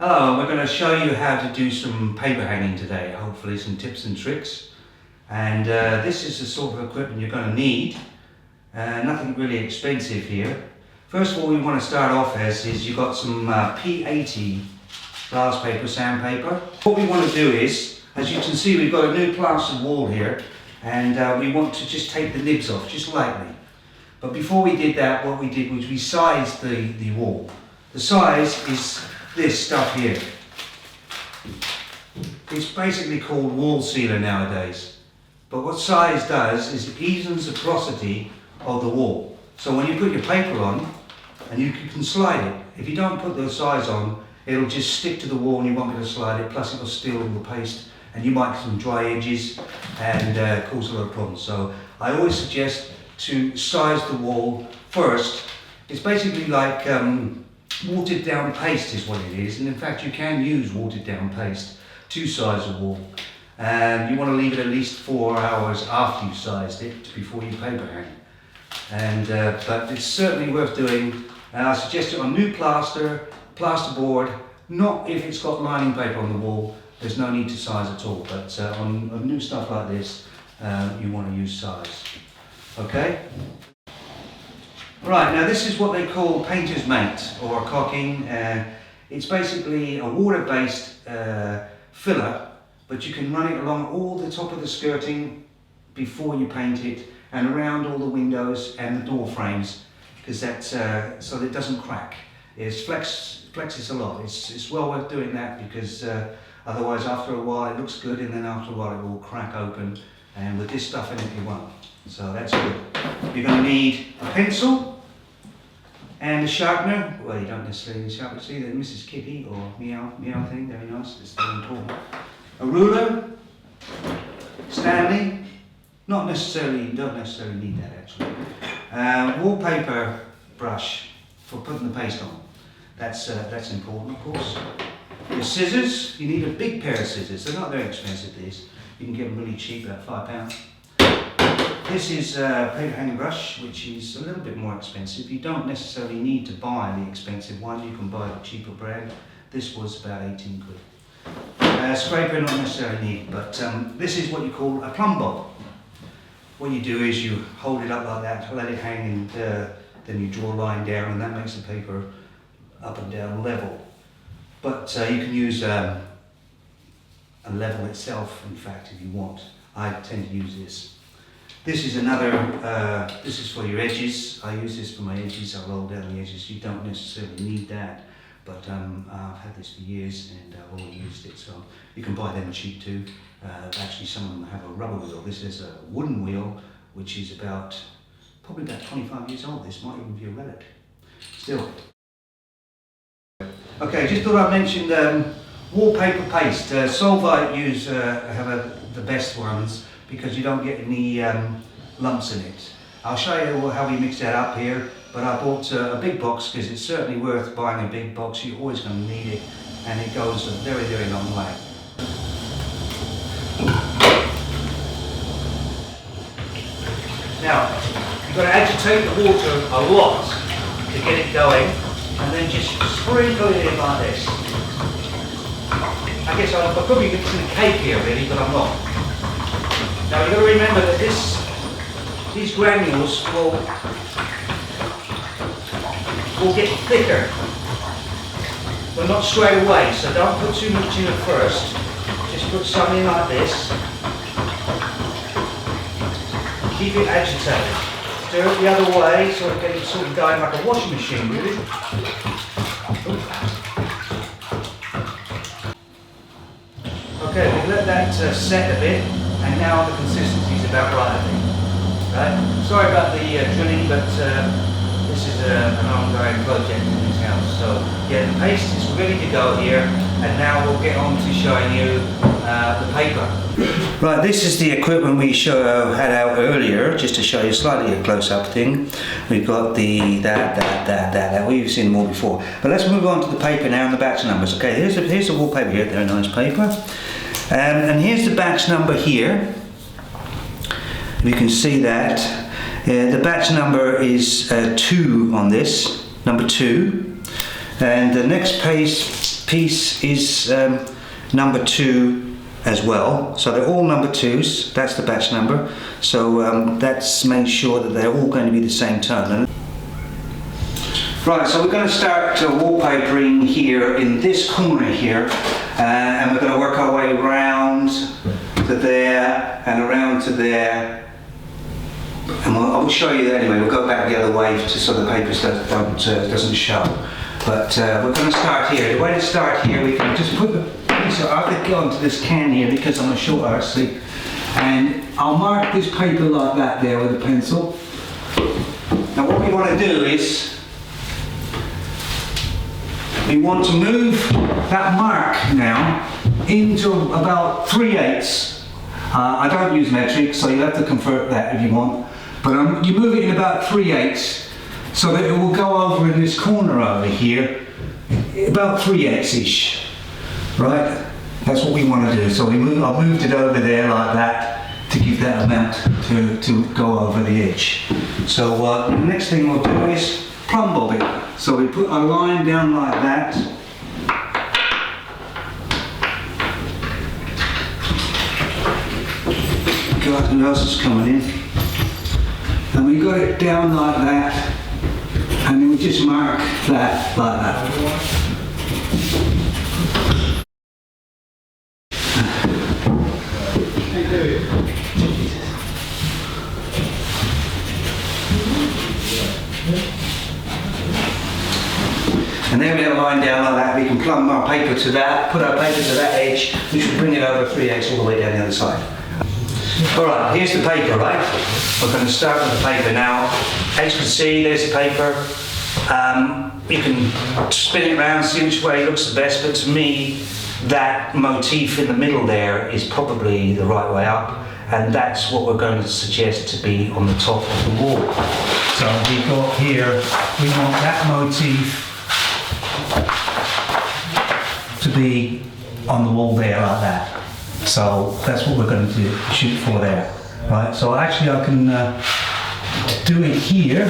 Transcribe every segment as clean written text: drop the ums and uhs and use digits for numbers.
Hello, we're going to show you how to do some paper hanging today, hopefully some tips and tricks. And this is the sort of equipment you're going to need. Nothing really expensive here. First of all, we want to start off is you've got some P80 glass paper, sandpaper. What we want to do is, as you can see, we've got a new plastered wall here, and we want to just take the nibs off, just lightly. But before we did that, what we did was we sized the wall. The size is this stuff here. It's basically called wall sealer nowadays. But what size does is it evens the porosity of the wall. So when you put your paper on, and you can slide it. If you don't put the size on, it'll just stick to the wall and you won't be able to slide it, plus it'll steal all the paste and you might get some dry edges and cause a lot of problems. So I always suggest to size the wall first. It's basically like watered down paste is what it is, and in fact you can use watered down paste to size a wall, and you want to leave it at least 4 hours after you've sized it before you paper hang. And but it's certainly worth doing. I suggest it on new plasterboard, not if it's got lining paper on the wall. There's no need to size at all, but on new stuff like this you want to use size. Okay? Right, now this is what they call painter's mate or caulking. It's basically a water-based filler, but you can run it along all the top of the skirting before you paint it and around all the windows and the door frames, because that's so that it doesn't crack. It flexes a lot. It's well worth doing that, because otherwise after a while it looks good and then after a while it will crack open, and with this stuff in it it won't. So that's good. You're going to need a pencil and a sharpener. Well, you don't necessarily need a sharpener. See that Mrs. Kitty or meow thing, very nice, it's very important. A ruler, Stanley, you don't necessarily need that actually. Wallpaper brush for putting the paste on. That's important, of course. Your scissors, you need a big pair of scissors. They're not very expensive, these. You can get them really cheap, about £5. This is a paper hanging brush, which is a little bit more expensive. You don't necessarily need to buy the expensive one, you can buy the cheaper brand. This was about 18 quid. Scraper, not necessarily needed, but this is what you call a plumb bob. What you do is you hold it up like that, let it hang, and then you draw a line down, and that makes the paper up and down level. But you can use a level itself, in fact, if you want. I tend to use this. This is another, this is for your edges. I use this for my edges. I roll down the edges. You don't necessarily need that, but I've had this for years and I've always used it. So you can buy them cheap too. Actually, some of them have a rubber wheel. This is a wooden wheel, which is probably about 25 years old. This might even be a relic. Still. Okay, just thought I'd mention wallpaper paste. Solvite have the best ones, because you don't get any lumps in it. I'll show you how we mix that up here, but I bought a big box because it's certainly worth buying a big box. You're always going to need it, and it goes a very, very long way. Now, you've got to agitate the water a lot to get it going, and then just sprinkle it in like this. I guess I'm probably mixing a cake here really, but I'm not. Now you've got to remember that these granules will get thicker, but not straight away, so don't put too much in at first. Just put some in like this. Keep it agitated. Stir it the other way, sort of going like a washing machine really. Okay, we'll let that set a bit, and now the consistency is about right, I think. Right? Sorry about the drilling, but this is an ongoing project in this house. So yeah, the paste is ready to go here, and now we'll get on to showing you the paper. Right, this is the equipment we had out earlier, just to show you slightly a close-up thing. We've got that. We've seen them all before. But let's move on to the paper now and the batch numbers. Okay, here's the wallpaper here, very nice paper. And here's the batch number here. You can see that. The batch number is 2 on this, number 2. And the next page piece is number 2 as well. So they're all number 2s. That's the batch number. So that's making sure that they're all going to be the same tone. Right, so we're going to start wallpapering here in this corner here, and we're going to work our way around to there and around to there. And I will show you that anyway. We'll go back the other way so the papers doesn't show. But we're going to start here. The way to start here, we can just put the piece of, I'll go onto this can here because I'm a short artist, and I'll mark this paper like that there with a pencil. Now what we want to do is, we want to move that mark now into about 3/8. I don't use metric, so you'll have to convert that if you want. But you move it in about 3/8 so that it will go over in this corner over here, about 3/8-ish, right? That's what we want to do. So I've moved it over there like that to give that amount to go over the edge. So the next thing we'll do is plumb bob it. So we put a line down like that. God, who else is coming in? And we got it down like that, and then we just mark that like that. And then we have a line down like that. We can plumb our paper to that, put our paper to that edge, which will bring it over 3/8 all the way down the other side. Alright, here's the paper, right? We're going to start with the paper now. As you can see, there's the paper. You can spin it around, see which way looks the best, but to me, that motif in the middle there is probably the right way up, and that's what we're going to suggest to be on the top of the wall. So we've got here, we want that motif to be on the wall there like that. So that's what we're going to shoot for there, right? So actually I can do it here,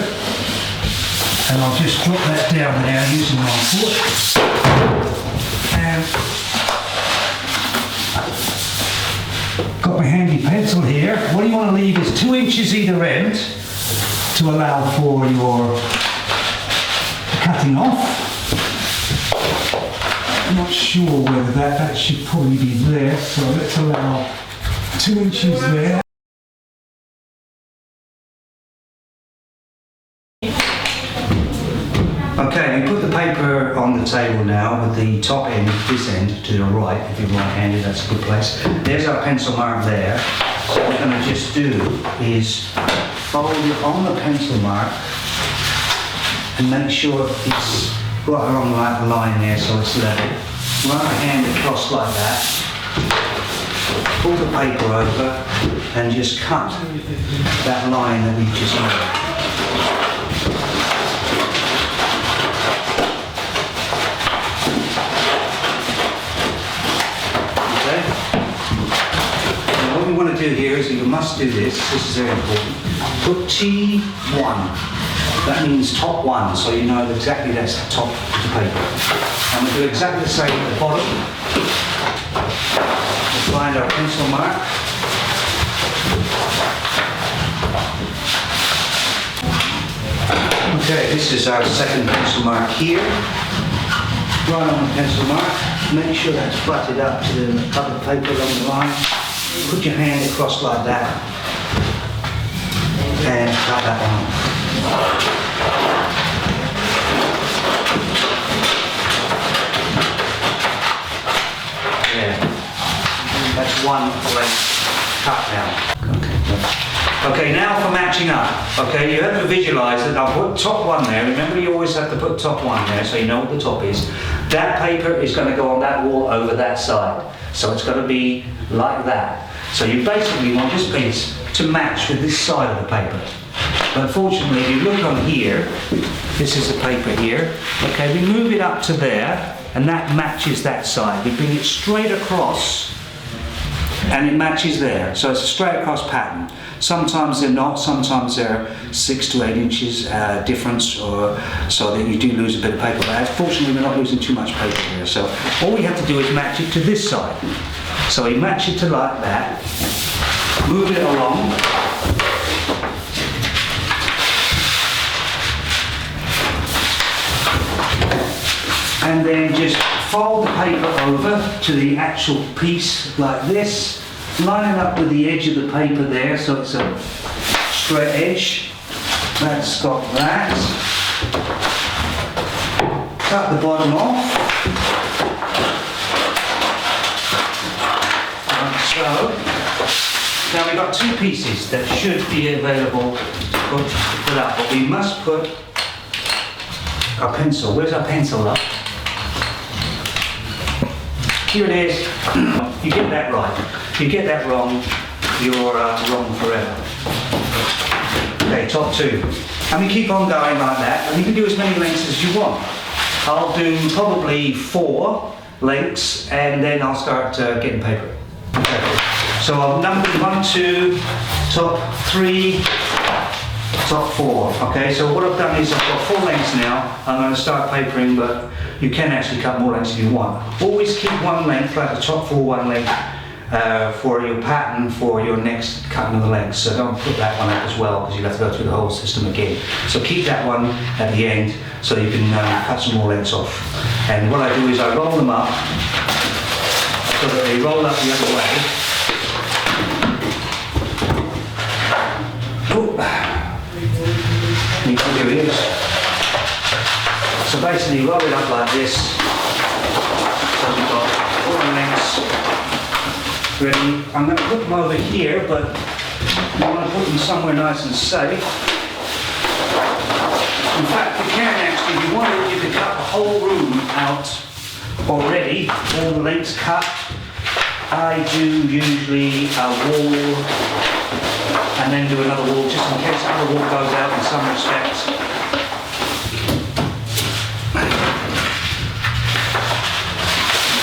and I'll just drop that down there using my foot. And got my handy pencil here. What you want to leave is 2 inches either end to allow for your cutting off. I'm not sure whether that should probably be there, so let's allow 2 inches there. Okay, we put the paper on the table now with the top end, this end, to the right. If you're right-handed, that's a good place. There's our pencil mark there. So what we're going to just do is fold it on the pencil mark and make sure it's right along the line there so it's level. Run our hand across like that. Pull the paper over and just cut that line that we just made. What we want to do here is, you must do this is very important, put T1, that means top 1, so you know exactly that's the top of the paper. And we'll do exactly the same at the bottom. We'll find our pencil mark. Okay, this is our second pencil mark here. Right on the pencil mark, make sure that's butted up to the other paper along the line. Put your hand across like that and cut that one off. Yeah, that's one length cut now. Okay, now for matching up. Okay, you have to visualise that I'll put top 1 there. Remember, you always have to put top 1 there so you know what the top is. That paper is going to go on that wall over that side. So it's going to be like that. So you basically want this piece to match with this side of the paper. But unfortunately, if you look on here, this is the paper here. Okay, we move it up to there, and that matches that side. We bring it straight across, and it matches there. So it's a straight across pattern. Sometimes they're not, sometimes they're 6 to 8 inches difference, or so that you do lose a bit of paper. But fortunately we're not losing too much paper here, so all we have to do is match it to this side. So we match it to like that, move it along, and then just fold the paper over to the actual piece like this, line it up with the edge of the paper there so it's a straight edge. That's got that. Cut the bottom off. Like so. Now we've got two pieces that should be available to put up, but we must put our pencil. Where's our pencil up? Here it is. You get that right. If you get that wrong, you're wrong forever. Okay, top two. And we keep on going like that, and you can do as many lengths as you want. I'll do probably 4 lengths, and then I'll start getting paper. Okay. So I'll number 1, 2, top 3, top 4. Okay, so what I've done is I've got 4 lengths now. I'm going to start papering, but you can actually cut more lengths if you want. Always keep 1 length, like the top 4 1 length, for your pattern for your next cutting of the lengths. So don't put that one up as well, because you'll have to go through the whole system again. So keep that one at the end so you can cut some more lengths off. And what I do is I roll them up so that they roll up the other way. Oh. Here it is. So basically roll it up like this. So we've got 4 lengths ready. I'm going to put them over here, but I want to put them somewhere nice and safe. In fact, you can actually, if you wanted, you could cut the whole room out already, all the lengths cut. I do usually a wall and then do another wall just in case the other wall goes out in some respects.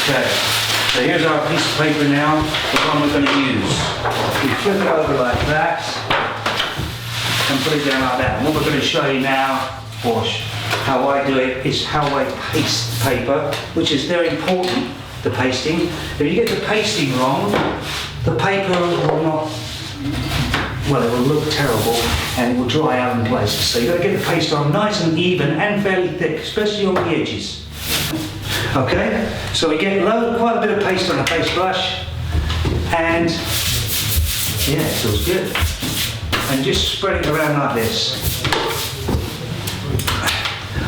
Okay, so here's our piece of paper now, the one we're going to use. We flip it over like that and put it down like that. And what we're going to show you now, or how I do it, is how I paste paper, which is very important, the pasting. If you get the pasting wrong, the paper will not, well, it will look terrible and it will dry out in places. So you've got to get the paste on nice and even and fairly thick, especially on the edges. Okay, so we get quite a bit of paste on a paste brush, and yeah, it feels good. And just spread it around like this.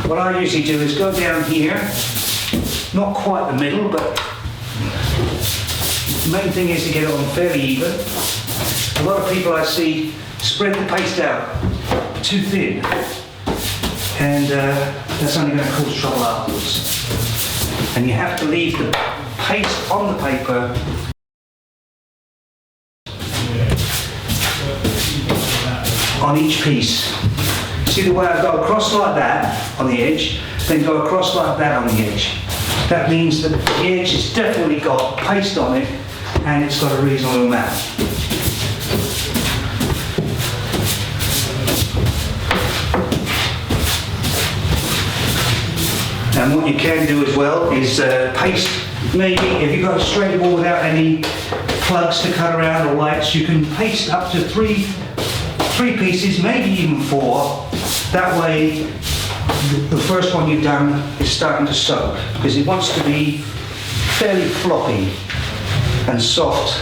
What I usually do is go down here, not quite the middle, but the main thing is to get it on fairly even. A lot of people I see spread the paste out too thin, and that's only going to cause trouble afterwards. And you have to leave the paste on the paper on each piece. See the way I go across like that on the edge, then go across like that on the edge. That means that the edge has definitely got paste on it, and it's got a reasonable amount. And what you can do as well is paste, maybe if you've got a straight wall without any plugs to cut around or lights, you can paste up to three pieces, maybe even 4. That way the first one you've done is starting to soak, because it wants to be fairly floppy and soft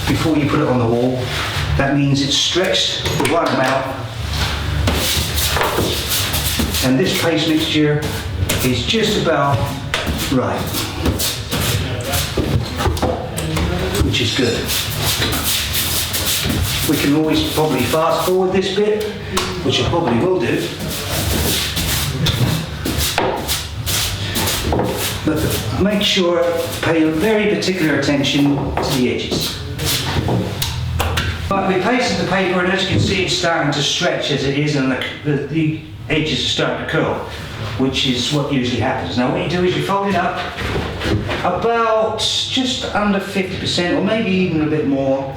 before you put it on the wall. That means it's stretched the right amount, and this paste mixture is just about right, which is good. We can always probably fast forward this bit, which I probably will do. But make sure, pay very particular attention to the edges. But we pasted the paper, and as you can see it's starting to stretch as it is, and the edges are starting to curl, which is what usually happens. Now what you do is you fold it up about just under 50%, or maybe even a bit more,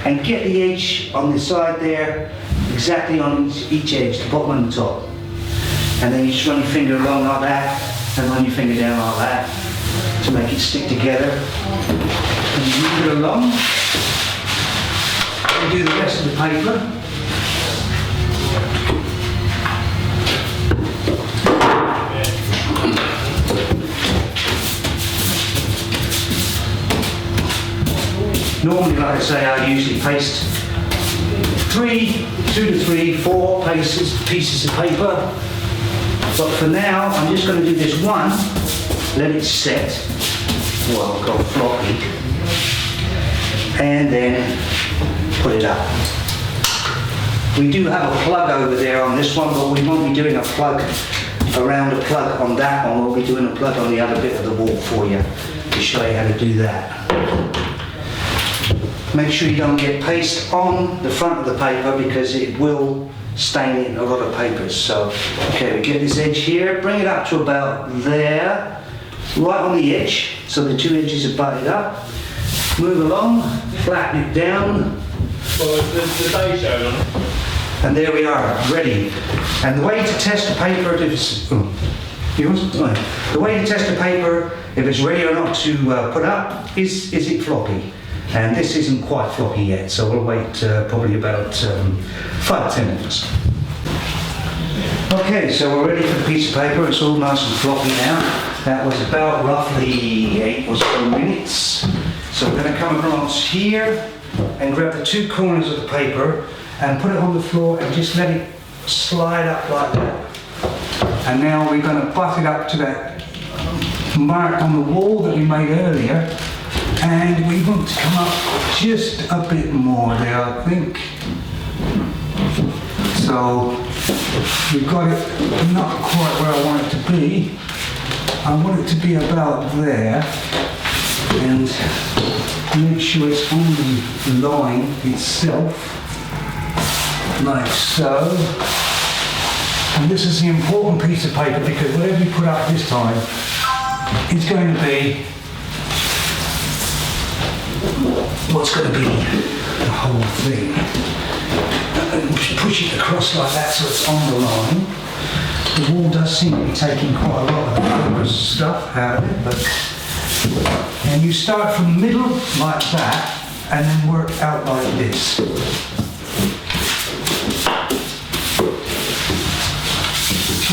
and get the edge on the side there, exactly on each edge, the bottom and the top. And then you just run your finger along like that, and run your finger down like that to make it stick together. And you move it along, and do the rest of the paper. Normally, like I say, I usually paste 2 to 3, 4 pieces of paper. But for now, I'm just going to do this one, let it set, well, I've got floppy, and then put it up. We do have a plug over there on this one, but we won't be doing a plug around a plug on that one. We'll be doing a plug on the other bit of the wall for you to show you how to do that. Make sure you don't get paste on the front of the paper because it will stain in a lot of papers. So, okay, we get this edge here, bring it up to about there, right on the edge, so the two edges are butted up. Move along, flatten it down. Well, the day show on it. And there we are, ready. And the way to test the paper, the way to test the paper, if it's ready or not to put up, is it floppy? And this isn't quite floppy yet, so we'll wait probably about 5 to 10 minutes. Okay, so we're ready for the piece of paper. It's all nice and floppy now. That was about roughly 8 or so minutes. So we're going to come across here and grab the 2 corners of the paper and put it on the floor and just let it slide up like that. And now we're going to butt it up to that mark on the wall that we made earlier. And we want to come up just a bit more there, I think. So we've got it not quite where I want it to be. I want it to be about there. And make sure it's on the line itself, like so. And this is the important piece of paper because whatever you put up this time, it's going to be what's going to be the whole thing. And just push it across like that so it's on the line. The wall does seem to be taking quite a lot of the paper stuff out of it, but and you start from the middle like that and then work out like this.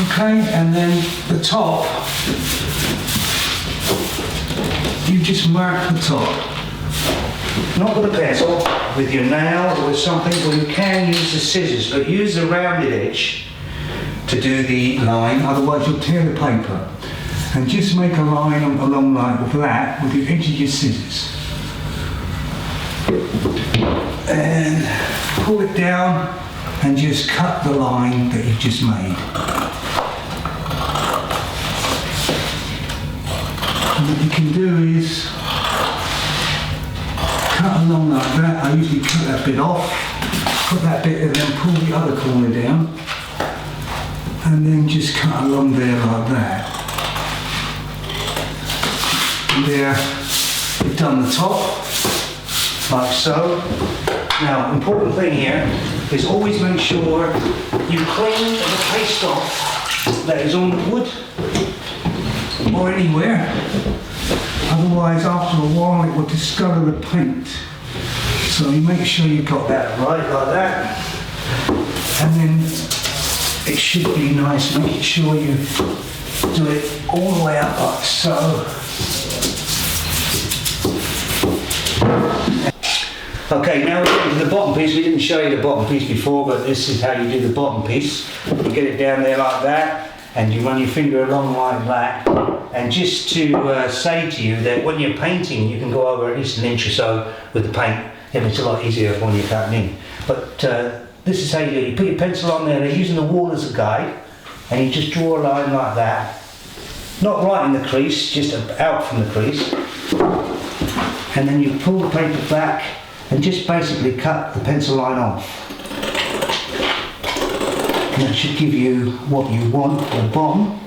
Okay, and then the top, you just mark the top. Not with a pencil, with your nails or with something, or you can use the scissors, but use the rounded edge to do the line, otherwise you'll tear the paper. And just make a line along like that with the edge of your scissors. And pull it down and just cut the line that you've just made. And what you can do is cut along like that. I usually cut that bit off, put that bit and then pull the other corner down, and then just cut along there like that. And there, we've done the top, like so. Now, important thing here is always make sure you clean the paste off that is on the wood or anywhere. Otherwise, after a while, it will discolour the paint. So you make sure you've got that right, like that. And then it should be nice, making sure you do it all the way up like so. Okay, now we're getting to the bottom piece. We didn't show you the bottom piece before, but this is how you do the bottom piece. You get it down there like that, and you run your finger along like that. And just to say to you that when you're painting, you can go over at least an inch or so with the paint, and it's a lot easier when you're cutting in. But this is how you do it. You put your pencil on there, they're using the wall as a guide, and you just draw a line like that. Not right in the crease, just out from the crease. And then you pull the paper back and just basically cut the pencil line off. And that should give you what you want at the bottom.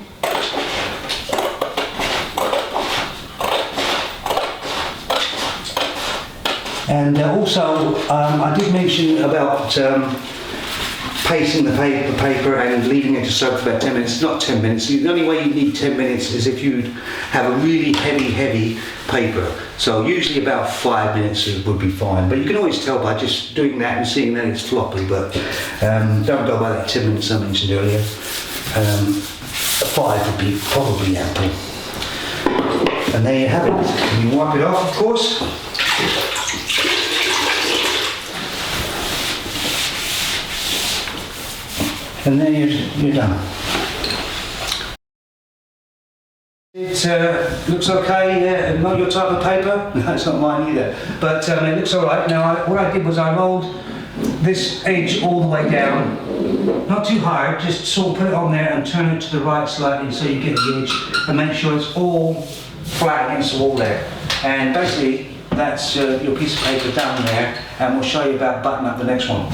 And also, I did mention about pasting the paper and leaving it to soak for about 10 minutes. It's not 10 minutes. The only way you need 10 minutes is if you have a really heavy paper. So usually about 5 minutes would be fine. But you can always tell by just doing that and seeing that it's floppy. But don't go by that 10 minutes I mentioned earlier. 5 would be probably ample. And there you have it. And you wipe it off, of course. And then you're done. It looks okay, not your type of paper? No, it's not mine either. But it looks alright. Now, what I did was I rolled this edge all the way down. Not too hard, just sort of put it on there and turn it to the right slightly so you get the edge and make sure it's all flat against the wall there. And basically, that's your piece of paper down there, and we'll show you about button up the next one.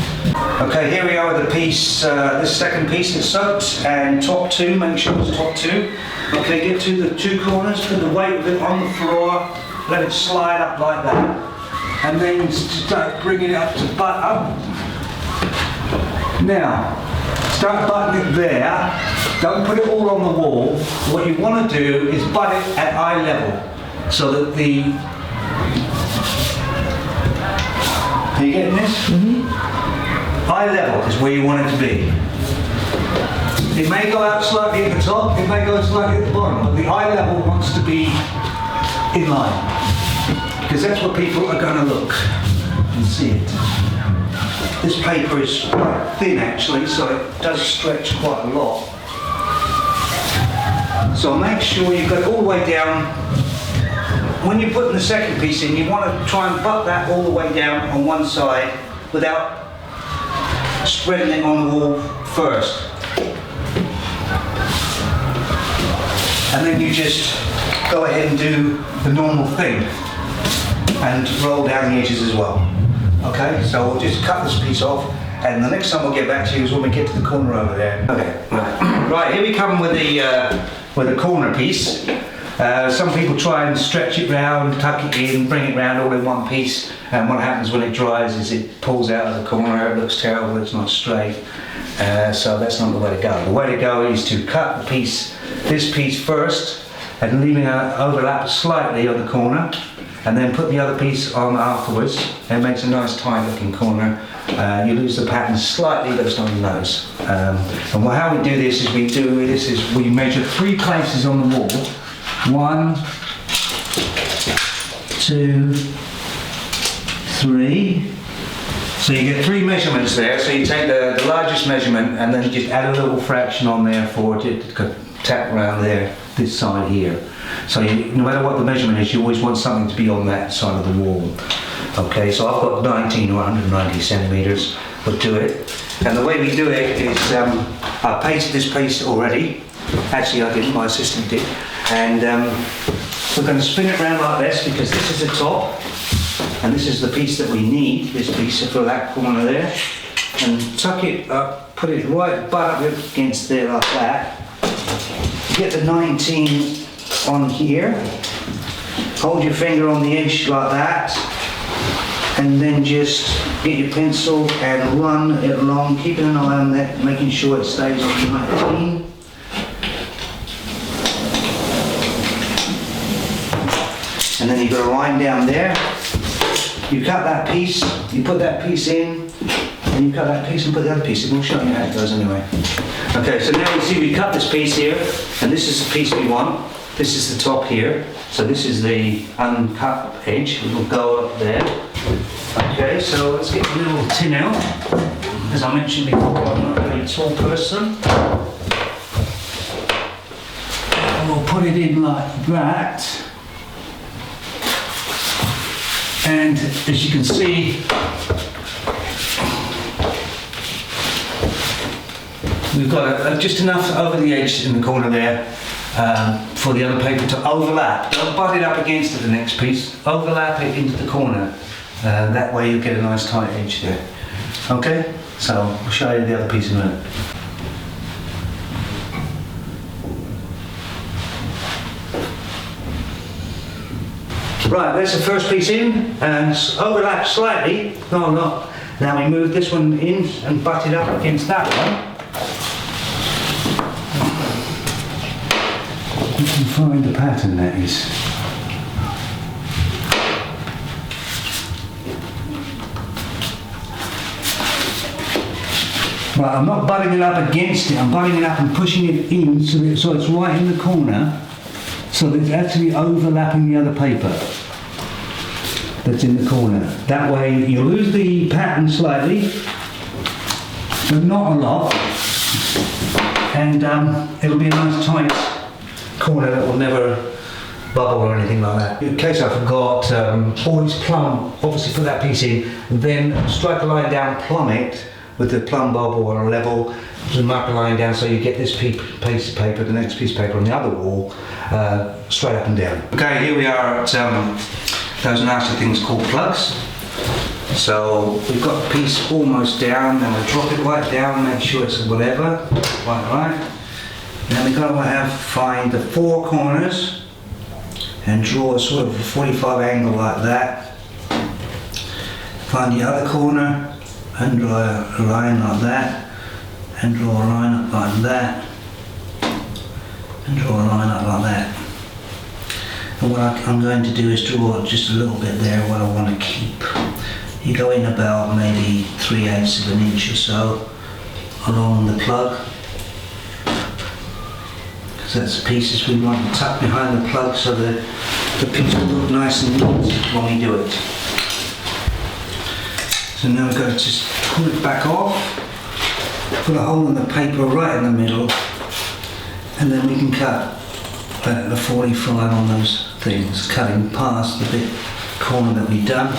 Okay, here we are with the piece, this second piece that's soaked, and top two, make sure it's top two. Okay, get to the two corners, put the weight of it on the floor, let it slide up like that, and then start bringing it up to butt up. Now, start butting it there, don't put it all on the wall. What you want to do is butt it at eye level, so that the Are you getting this? Mm-hmm. Eye level is where you want it to be. It may go out slightly at the top, it may go slightly at the bottom, but the eye level wants to be in line. Because that's what people are going to look and see it. This paper is quite thin actually, so it does stretch quite a lot. So make sure you've got it all the way down. When you're putting the second piece in, you want to try and butt that all the way down on one side without spreading it on the wall first. And then you just go ahead and do the normal thing and roll down the edges as well. Okay, so we'll just cut this piece off, and the next time we'll get back to you is when we get to the corner over there. Okay, right, here we come with the corner piece. Some people try and stretch it round, tuck it in, bring it round all in one piece, and what happens when it dries is it pulls out of the corner, it looks terrible, it's not straight. So that's not the way to go. The way to go is to cut the piece, this piece first, and leaving it overlap slightly on the corner, and then put the other piece on afterwards. It makes a nice tight looking corner. You lose the pattern slightly, but it's not in those. And how we do this is we measure 3 places on the wall. 1, 2, 3. So you get 3 measurements there. So you take the largest measurement and then you just add a little fraction on there for it to tap around there, this side here. So no matter what the measurement is, you always want something to be on that side of the wall. Okay, so I've got 19 or 190 centimeters. We'll do it. And the way we do it is, I pasted this piece already. Actually, I didn't, my assistant did. And we're going to spin it around like this because this is the top. And this is the piece that we need, this piece for that corner there. And tuck it up, put it right butt up against there like that. Get the 19 on here. Hold your finger on the edge like that. And then just get your pencil and run it along, keeping an eye on that, making sure it stays on the 19. And then you've got a line down there. You cut that piece, you put that piece in, and you cut that piece and put the other piece in. We'll show you how it goes anyway. Okay, so now you see we cut this piece here, and this is the piece we want. This is the top here. So this is the uncut edge. It will go up there. Okay, so let's get the little tin out. As I mentioned before, I'm not a very tall person. And we'll put it in like that. And as you can see, we've got just enough over the edge in the corner there for the other paper to overlap. Don't butt it up against the next piece, overlap it into the corner. That way you'll get a nice tight edge there. Okay, so I'll show you the other piece in a minute. Right, that's the first piece in, and overlap slightly. No, not. Now we move this one in and butt it up against that one. You can find the pattern that is. Right, I'm not butting it up against it, I'm butting it up and pushing it in so it's right in the corner, so that it's actually overlapping the other paper that's in the corner. That way you lose the pattern slightly, but not a lot, and it'll be a nice tight corner that will never bubble or anything like that. In case I forgot, always plumb, obviously put that piece in, then strike a line down, plumb it with the plumb bob or a level, just mark a line down so you get this piece of paper, the next piece of paper on the other wall, straight up and down. Okay, here we are at those nasty things called plugs. So we've got the piece almost down, then we'll drop it right down, make sure it's whatever, right. Then we've got to find the four corners and draw a sort of a 45 angle like that. Find the other corner and draw a line like that, and draw a line up like that, and draw a line up like that. And what I'm going to do is draw just a little bit there what I want to keep. You go in about maybe 3/8 of an inch or so along the plug, because that's the pieces we want to tuck behind the plug so that the piece will look nice and neat when we do it. So now we've got to just pull it back off, put a hole in the paper right in the middle, and then we can cut the 45 on those things, cutting past the bit corner that we've done.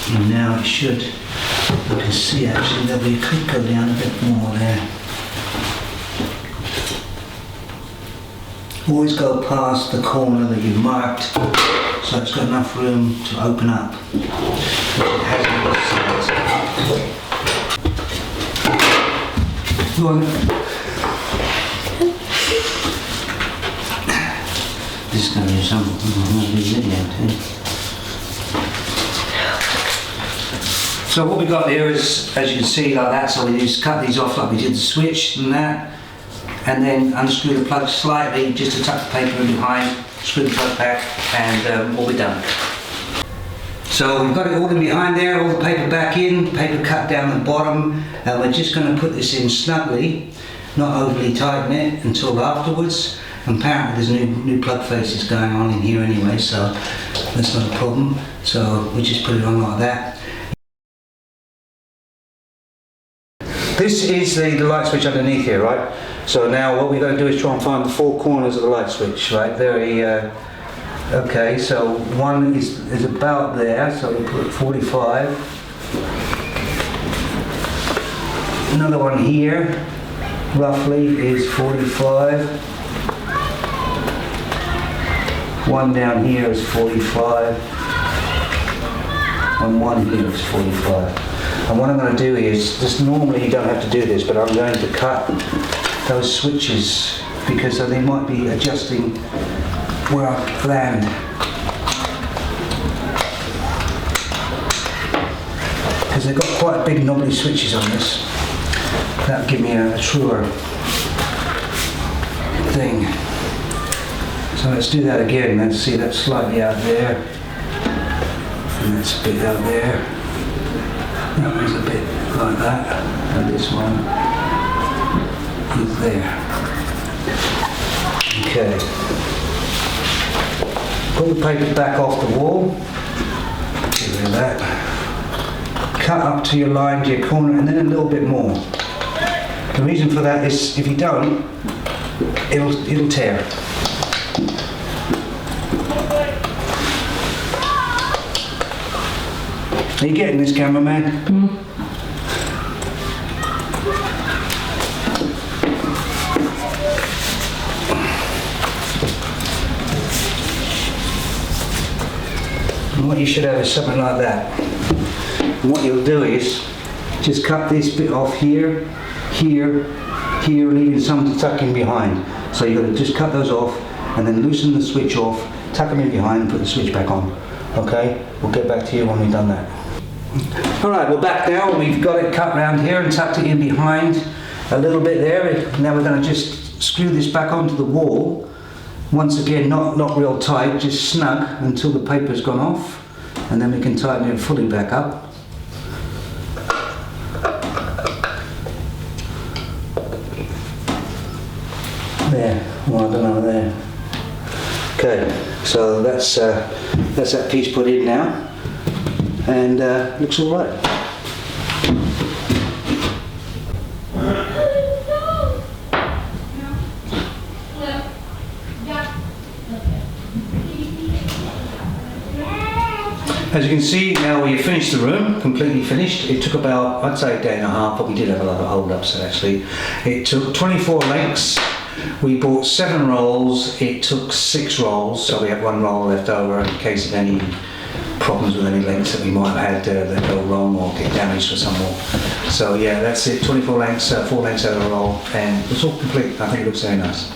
And now it should, you can see actually that we could go down a bit more there. Always go past the corner that you've marked so it's got enough room to open up. It has on both sides. Go on. This is going to be some video too. So what we got here is, as you can see, like that. So we just cut these off like we did the switch and that, and then unscrew the plug slightly just to tuck the paper in behind, screw the plug back, and we'll be done. So we've got it all in behind there, all the paper back in, paper cut down the bottom, and we're just going to put this in snugly, not overly tighten it until afterwards. And apparently there's new plug faces going on in here anyway, so that's not a problem. So we just put it on like that. This is the light switch underneath here, right? So now what we're going to do is try and find the four corners of the light switch, right? Very, okay, so one is about there, so we put 45. Another one here, roughly, is 45. One down here is 45. And one here is 45. And what I'm going to do is, just normally you don't have to do this, but I'm going to cut those switches because they might be adjusting where I land. Because they've got quite big knobbly switches on this. That'll give me a truer thing. So let's do that again. Let's see, that's slightly out there. And that's a bit out there. That one's a bit like that, and this one is there. Okay. Pull the paper back off the wall. Get rid of that. Cut up to your line, to your corner, and then a little bit more. The reason for that is if you don't, it'll tear. Are you getting this, cameraman? Mm. And what you should have is something like that. And what you'll do is just cut this bit off here, here, here, leaving some to tuck in behind. So you've got to just cut those off and then loosen the switch off, tuck them in behind and put the switch back on. Okay, we'll get back to you when we've done that. Alright, we're back now and we've got it cut round here and tucked it in behind a little bit there. Now we're going to just screw this back onto the wall. Once again, not real tight, just snug until the paper's gone off, and then we can tighten it fully back up. There, well, I don't know, there. Okay, so that's that piece put in now, and looks all right. As you can see, now we've finished the room, completely finished. It took about, I'd say, a day and a half, but we did have a lot of hold-ups actually. It took 24 lengths. We bought 7 rolls. It took 6 rolls, so we have 1 roll left over in case of any problems with any lengths that we might have had that go wrong or get damaged or some more. So yeah, that's it. 24 lengths, 4 lengths over a roll, and it's all complete. I think it looks very nice.